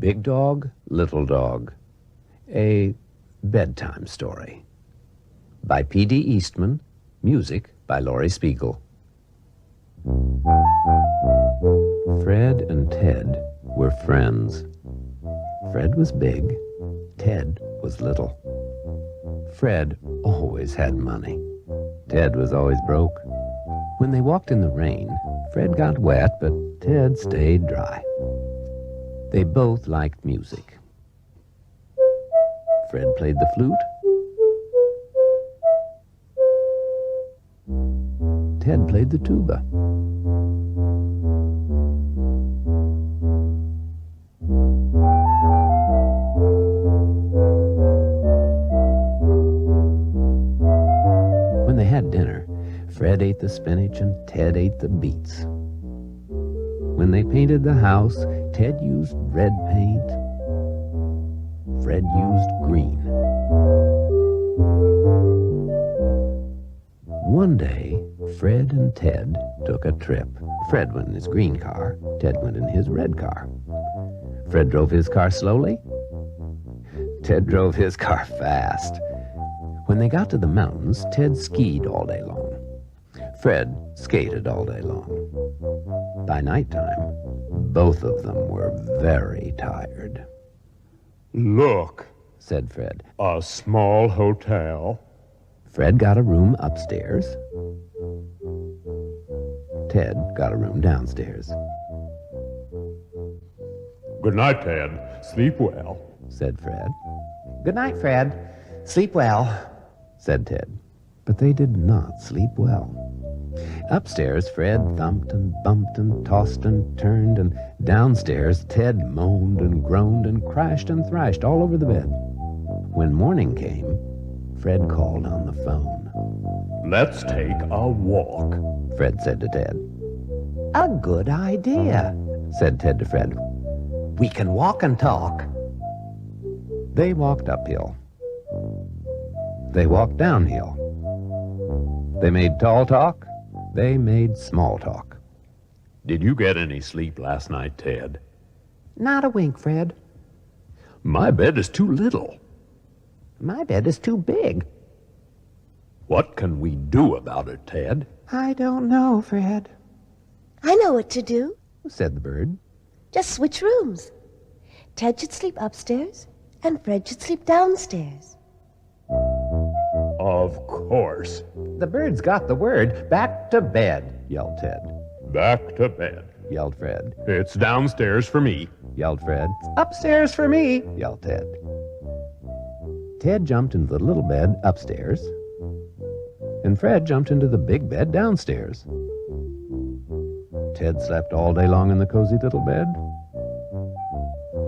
Big Dog, Little Dog, a bedtime story by PD Eastman, music by Laurie Spiegel. Fred and Ted were friends. Fred was big, Ted was little. Fred always had money. Ted was always broke. When they walked in the rain, Fred got wet, but Ted stayed dry. They both liked music. Fred played the flute. Ted played the tuba. When they had dinner, Fred ate the spinach and Ted ate the beets. When they painted the house, Ted used red paint. Fred used green. One day, Fred and Ted took a trip. Fred went in his green car. Ted went in his red car. Fred drove his car slowly. Ted drove his car fast. When they got to the mountains, Ted skied all day long. Fred skated all day long. By nighttime, both of them were very tired. "Look," said Fred. "a small hotel." Fred got a room upstairs. Ted got a room downstairs. "Good night, Ted. Sleep well," said Fred. "Good night, Fred. Sleep well," said Ted. But they did not sleep well. Upstairs, Fred thumped and bumped and tossed and turned, and downstairs, Ted moaned and groaned and crashed and thrashed all over the bed. When morning came, Fred called on the phone. "Let's take a walk," Fred said to Ted. "A good idea," said Ted to Fred. "We can walk and talk." They walked uphill. They walked downhill. They made tall talk. They made small talk. "Did you get any sleep last night, Ted?" "Not a wink, Fred." "My bed is too little." "My bed is too big." "What can we do about it, Ted?" "I don't know, Fred," I know what to do. said the bird. Just switch rooms. Ted should sleep upstairs, and Fred should sleep downstairs. "Of course." The bird's got the word. "Back to bed," yelled Ted. "Back to bed," Yelled Fred. "It's downstairs for me." Yelled Fred. "Upstairs for me," yelled Ted. Ted jumped into the little bed upstairs, and Fred jumped into the big bed downstairs. Ted slept all day long in the cozy little bed,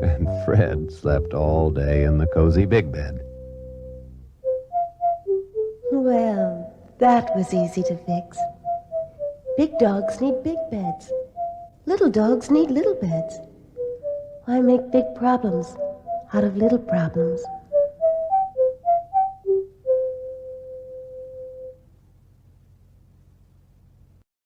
and Fred slept all day in the cozy big bed. Well, that was easy to fix. Big dogs need big beds. Little dogs need little beds. Why make big problems out of little problems?